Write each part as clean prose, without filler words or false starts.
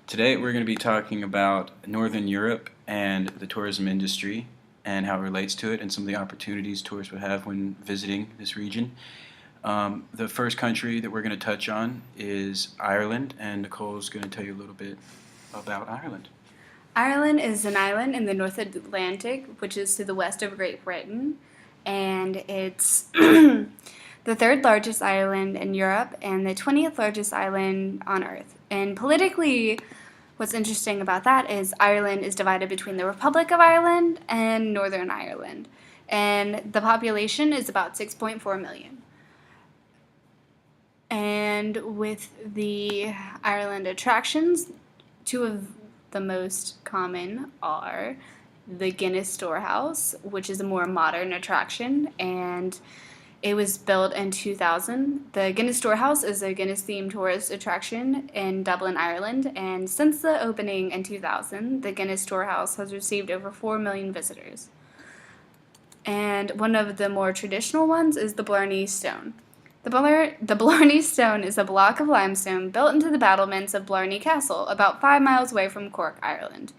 Today we're going to be talking about Northern Europe and the tourism industry and how it relates to it and some of the opportunities tourists would have when visiting this region. The first country that we're going to touch on is Ireland, and Nicole's going to tell you a little bit about Ireland. Ireland is an island in the North Atlantic, which is to the west of Great Britain, and it's the third largest island in Europe and the 20th largest island on Earth. And politically, what's interesting about that is Ireland is divided between the Republic of Ireland and Northern Ireland, and the population is about 6.4 million. And with the Ireland attractions, two of the most common are the Guinness Storehouse, which is a more modern attraction, and it was built in 2000. The Guinness Storehouse is a Guinness-themed tourist attraction in Dublin, Ireland, and since the opening in 2000, the Guinness Storehouse has received over 4 million visitors. And one of the more traditional ones is the Blarney Stone. The Blarney Stone is a block of limestone built into the battlements of Blarney Castle, about 5 miles away from Cork, Ireland.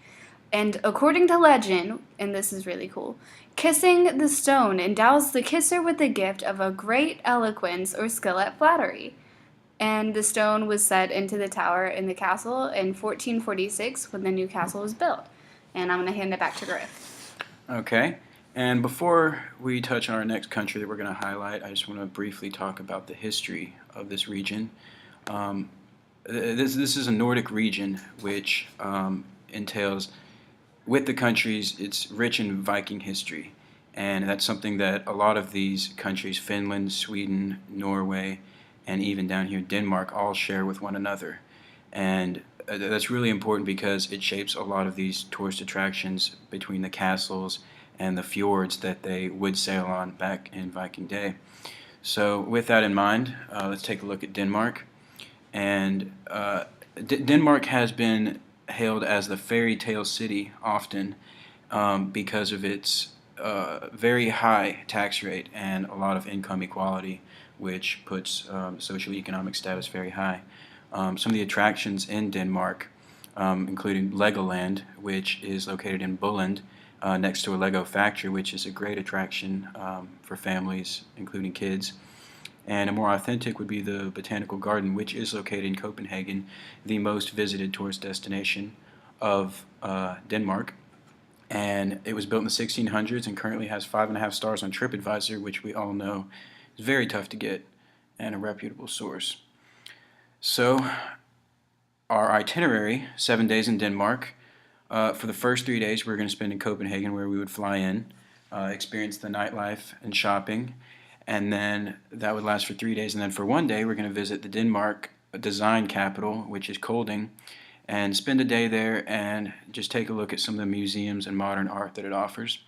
And according to legend, and this is really cool, kissing the stone endows the kisser with the gift of a great eloquence or skill at flattery. And the stone was set into the tower in the castle in 1446 when the new castle was built. And I'm going to hand it back to Griff. Okay, and before we touch on our next country that we're going to highlight, I just want to briefly talk about the history of this region. This is a Nordic region which entails, with the countries, it's rich in Viking history, and that's something that a lot of these countries, Finland, Sweden, Norway, and even down here Denmark, all share with one another. And that's really important because it shapes a lot of these tourist attractions between the castles and the fjords that they would sail on back in Viking day. So with that in mind, let's take a look at Denmark. And Denmark has been hailed as the fairy tale city often because of its very high tax rate and a lot of income equality, which puts socioeconomic status very high. Some of the attractions in Denmark, including Legoland, which is located in Bulland, next to a Lego factory, which is a great attraction for families, including kids. And a more authentic would be the Botanical Garden, which is located in Copenhagen, the most visited tourist destination of Denmark. And it was built in the 1600s and currently has 5.5 stars on TripAdvisor, which we all know is very tough to get and a reputable source. So our itinerary, 7 days in Denmark. For the first 3 days we're going to spend in Copenhagen, where we would fly in, experience the nightlife and shopping, and then that would last for 3 days. And then for 1 day we're going to visit the Denmark design capital, which is Kolding, and spend a day there and just take a look at some of the museums and modern art that it offers.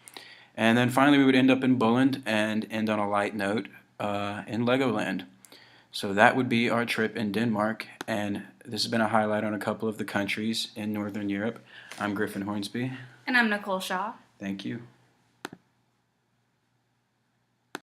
And then finally we would end up in Bulland and end on a light note in Legoland. So that would be our trip in Denmark, and this has been a highlight on a couple of the countries in Northern Europe. I'm Griffin Hornsby. And I'm Nicole Shaw. Thank you.